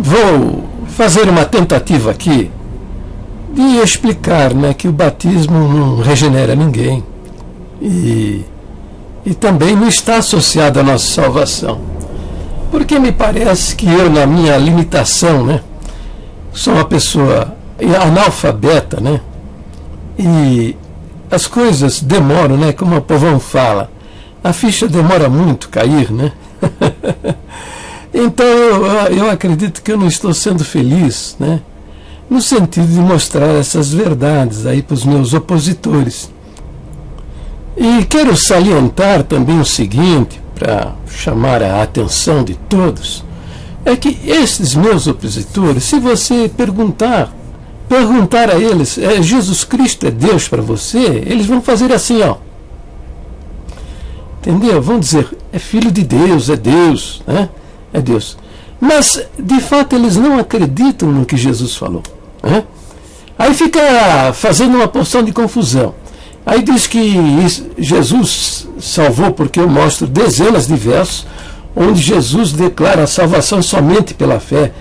Vou fazer uma tentativa aqui de explicar, né, que o batismo não regenera ninguém e também não está associado à nossa salvação. Porque me parece que eu, na minha limitação, né, sou uma pessoa analfabeta, né, e as coisas demoram, né, como o povão fala, a ficha demora muito cair, né? Então eu acredito que eu não estou sendo feliz, né, no sentido de mostrar essas verdades aí para os meus opositores. E quero salientar também o seguinte, para chamar a atenção de todos, é que esses meus opositores, se você perguntar a eles, Jesus Cristo é Deus para você, eles vão fazer assim, ó. Entendeu? Vão dizer, é filho de Deus, né? É Deus. Mas, de fato, eles não acreditam no que Jesus falou. Né? Aí fica fazendo uma porção de confusão. Aí diz que Jesus salvou porque eu mostro dezenas de versos onde Jesus declara a salvação somente pela fé,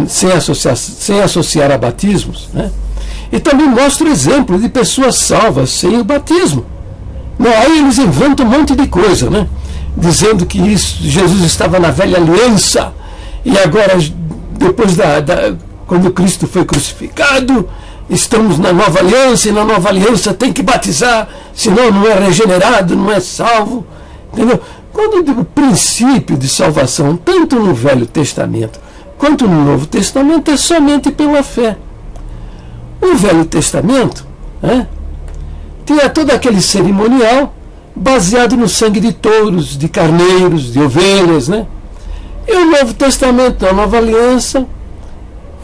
sem associar a batismos. Né? E também mostro exemplo de pessoas salvas sem o batismo. Não, aí eles inventam um monte de coisa, né? Dizendo que Jesus estava na velha aliança e agora, depois quando Cristo foi crucificado, estamos na nova aliança, e na nova aliança tem que batizar, senão não é regenerado, não é salvo. Entendeu? Quando eu digo princípio de salvação, tanto no Velho Testamento quanto no Novo Testamento, é somente pela fé. O Velho Testamento, né, tinha todo aquele cerimonial baseado no sangue de touros, de carneiros, de ovelhas, né? E o Novo Testamento, a Nova Aliança,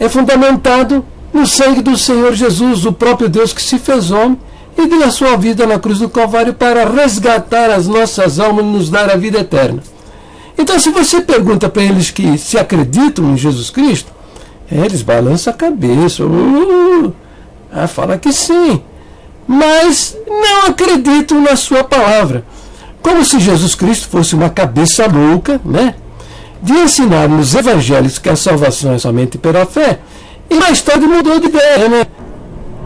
é fundamentado no sangue do Senhor Jesus, o próprio Deus que se fez homem e deu a sua vida na cruz do Calvário para resgatar as nossas almas e nos dar a vida eterna. Então, se você pergunta para eles que se acreditam em Jesus Cristo, eles balançam a cabeça, fala que sim, mas não acreditam na sua palavra. Como se Jesus Cristo fosse uma cabeça louca, né, de ensinar nos evangelhos que a salvação é somente pela fé, e mais tarde mudou de ideia, né,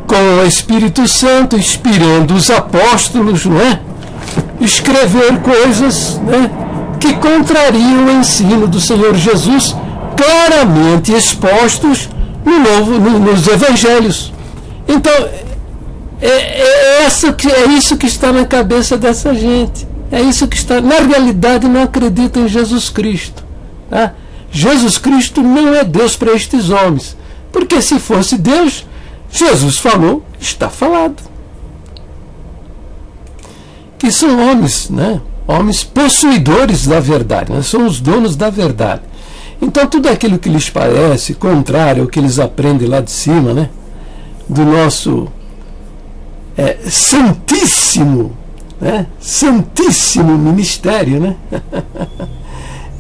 com o Espírito Santo inspirando os apóstolos, né, escrever coisas, né, que contrariam o ensino do Senhor Jesus, claramente expostos nos evangelhos. Então, é isso que está na cabeça dessa gente. É isso que está. Na realidade, não acredita em Jesus Cristo. Tá? Jesus Cristo não é Deus para estes homens. Porque se fosse Deus, Jesus falou, está falado. Que são homens, né? Homens possuidores da verdade, né? São os donos da verdade. Então, tudo aquilo que lhes parece contrário ao que eles aprendem lá de cima, né, do nosso santíssimo, né, santíssimo ministério, né,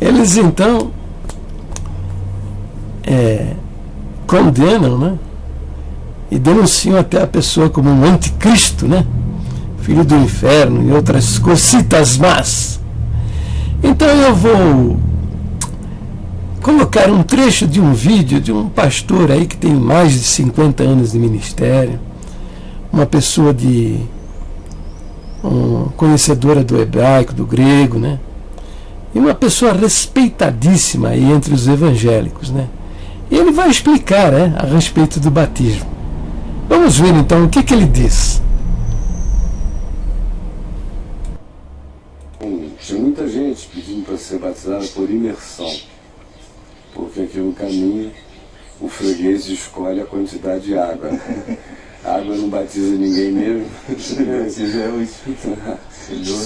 eles então condenam, né, e denunciam até a pessoa como um anticristo, né, filho do inferno e outras cositas más. Então eu vou colocar um trecho de um vídeo de um pastor aí que tem mais de 50 anos de ministério, uma pessoa conhecedora do hebraico, do grego, né? E uma pessoa respeitadíssima aí entre os evangélicos, né? E ele vai explicar, né, a respeito do batismo. Vamos ver então o que ele diz. Tinha muita gente pedindo para ser batizada por imersão, porque aqui no caminho o freguês escolhe a quantidade de água. A água não batiza ninguém mesmo. Se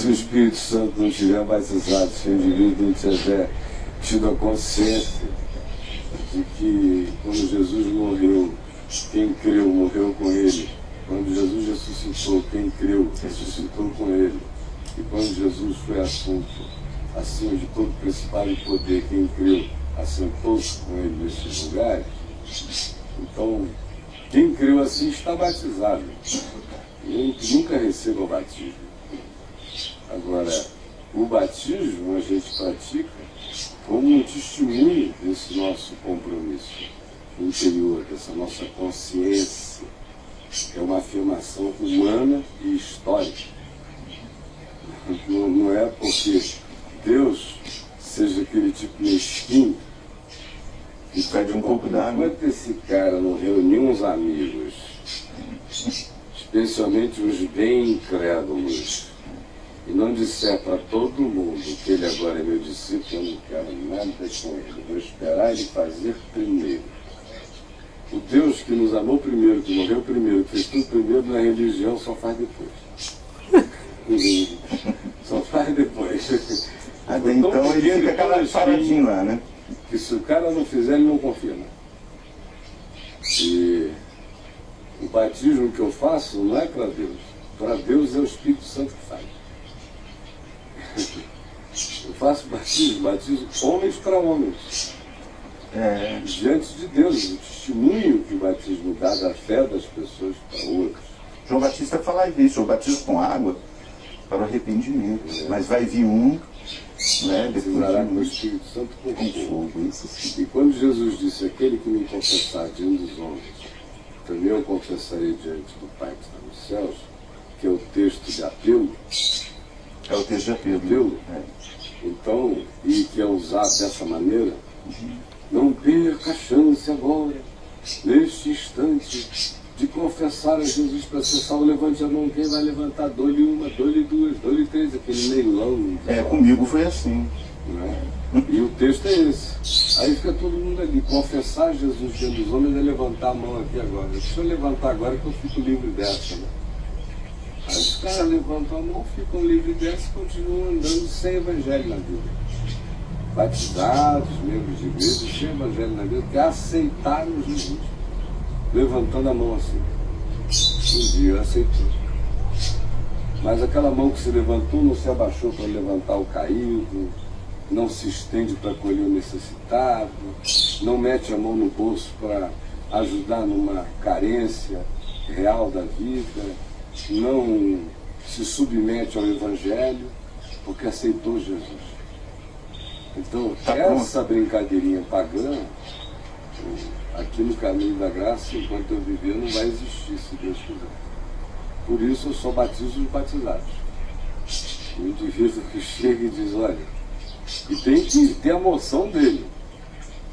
o Espírito Santo não tiver batizado, se o indivíduo não tiver tido a consciência de que quando Jesus morreu, quem creu morreu com ele. Quando Jesus ressuscitou, quem creu ressuscitou com ele. E quando Jesus foi assunto acima de todo principado e poder, quem creu assentou-se com ele nesses lugares. Então, quem creu assim está batizado. E nunca receba o batismo. Agora, o batismo a gente pratica como um testemunho desse nosso compromisso. interior, dessa nossa consciência, é uma afirmação humana e histórica. Não é porque Deus seja aquele tipo mesquinho e pede um pouco d'água. Enquanto esse cara não reunir uns amigos, especialmente os bem incrédulos, e não disser para todo mundo que ele agora é meu discípulo, eu não quero nada com ele, vou esperar ele fazer primeiro. O Deus que nos amou primeiro, que morreu primeiro, que fez tudo primeiro na religião, só faz depois. Só faz depois. Até então ele fica paradinho lá, né? Que se o cara não fizer, ele não confirma. E o batismo que eu faço não é para Deus. Para Deus é o Espírito Santo que faz. Eu faço batismo homens para homens. Diante de Deus, o testemunho que o batismo dá da fé das pessoas para outros. João Batista fala isso, eu batizo com água para o arrependimento. Mas vai vir um, né, precisará com o Espírito Santo com fogo. E quando Jesus disse, aquele que me confessar diante dos homens, também eu confessarei diante do Pai que está nos céus, que é o texto de apelo. É o texto de apelo. Então, e que é usado dessa maneira, não perca a chance agora, neste instante, de confessar a Jesus para ser salvo. Levante a mão, quem vai levantar? Dou-lhe uma, dou-lhe duas, dou-lhe três, aquele leilão. Comigo foi assim. Não é? E o texto é esse. Aí fica todo mundo ali. Confessar Jesus diante dos homens é levantar a mão aqui agora. Deixa eu levantar agora que eu fico livre dessa. Né? Aí os caras levantam a mão, ficam livres dessa e continuam andando sem evangelho na vida. Batizados, membros de igreja, sem evangelho na vida, que aceitaram Jesus. Levantando a mão assim. Um dia aceitou. Mas aquela mão que se levantou não se abaixou para levantar o caído, não se estende para acolher o necessitado, não mete a mão no bolso para ajudar numa carência real da vida, não se submete ao Evangelho, porque aceitou Jesus. Então, essa brincadeirinha pagã, aqui no caminho da graça, enquanto eu viver, não vai existir, se Deus quiser. Por isso eu só batizo os batizados. O indivíduo que chega e diz, olha, e tem que ter a moção dele.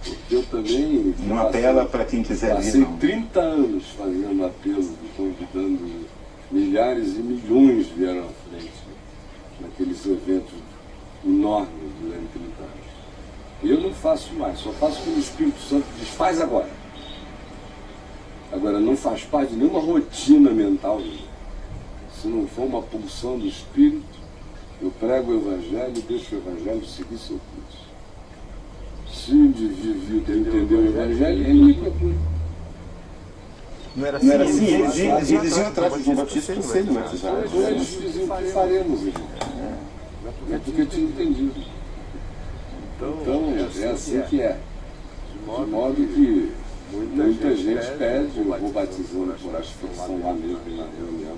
Porque eu também não apela para quem quiser passei 30 anos fazendo apelo, convidando milhares e milhões vieram à frente naqueles eventos enormes durante 30 anos. Eu não faço mais, só faço quando o Espírito Santo diz, faz agora. Agora, não faz parte de nenhuma rotina mental. Se não for uma pulsão do Espírito, eu prego o Evangelho e deixo o Evangelho seguir seu curso. Se o indivíduo entendeu o Evangelho, ele me procura. Não era assim, eles iam atrás de João Batista para serem batizados. Eles diziam o que faremos, irmão. É porque eu tinha entendido. Então, é assim que é. De modo que muita gente pede, eu vou batizando por aspersão lá mesmo na reunião.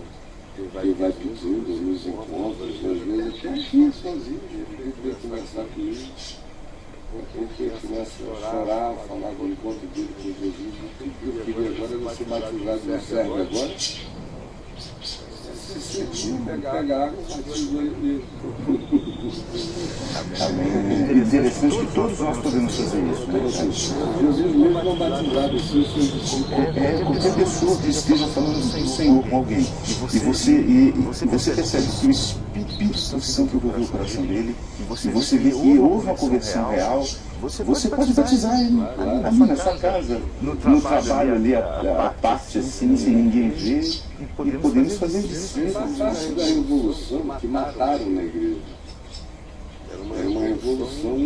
Quem vai pedindo nos encontros, às vezes até aqui sozinho, ele veio conversar comigo. Porque começa a chorar, falar do encontro dele com Jesus. Eu queria agora não ser batizado, não serve agora. Se sentir, pegar água, batizou ele mesmo. É interessante que todos nós podemos fazer isso, né? Jesus mesmo não batizado, os seus discípulos. Qualquer pessoa que esteja falando do Senhor com alguém, e você percebe que o Espírito Santo envolveu o coração dele, e você vê que houve uma conversão real, você pode batizar ele ali na sua casa, no trabalho ali, a parte assim, sem ninguém ver, e podemos fazer isso. Essa parte da revolução que mataram na igreja. Era uma revolução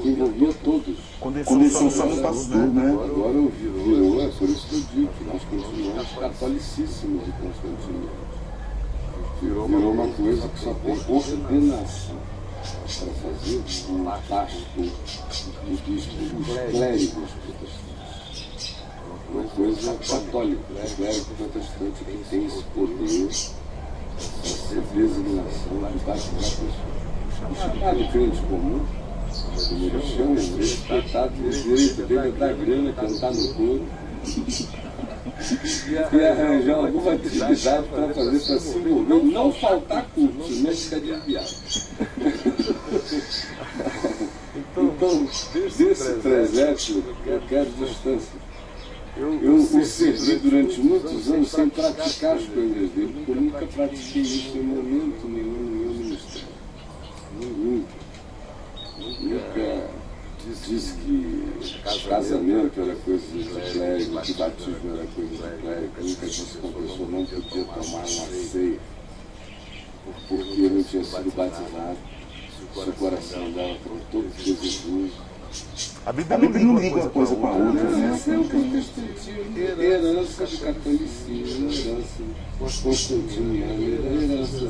que envolvia todos. Começou só no pastor, né? Agora virou, é por isso que eu digo que nós continuamos catolicíssimos de Constantino. Virou uma coisa que só tem ordenação para fazer um pasto dos clérigos protestantes. Uma coisa católica, o clérigo protestante que tem esse poder, essa designação debaixo da pessoa. O chamado crente comum Como eles chamam, esse coitado de direito dele dar grana, cantar no coro e arranjar alguma atividade para fazer para se envolver, não faltar curso, não ficar desviado. Então, desse presépio, eu quero distância. Eu o servi durante muitos anos sem praticar as coisas dele, porque eu nunca pratiquei isso em momento nenhum no meu ministério. Nunca disse que casamento era coisa de clérigo, que batismo era coisa de clérigo. Nunca disse que uma pessoa não podia tomar uma ceia porque não tinha sido batizado. Se o coração dela for todo desejoso. A Bíblia não liga uma coisa com a outra, né? Isso é um protestantismo, herança de catolicismo, herança constantiniana, heranças.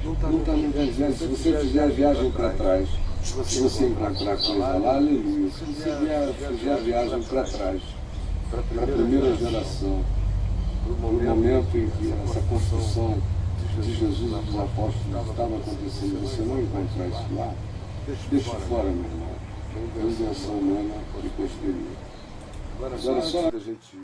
Não está no Evangelho. Se você fizer a viagem para trás, se você encontrar coisa lá, aleluia. Se você fizer a viagem para trás, para a primeira geração, no momento em que essa construção de Jesus e dos apóstolos estava acontecendo, você não encontrar isso lá, deixa fora, meu irmão. É invenção humana e posterior. Agora só a gente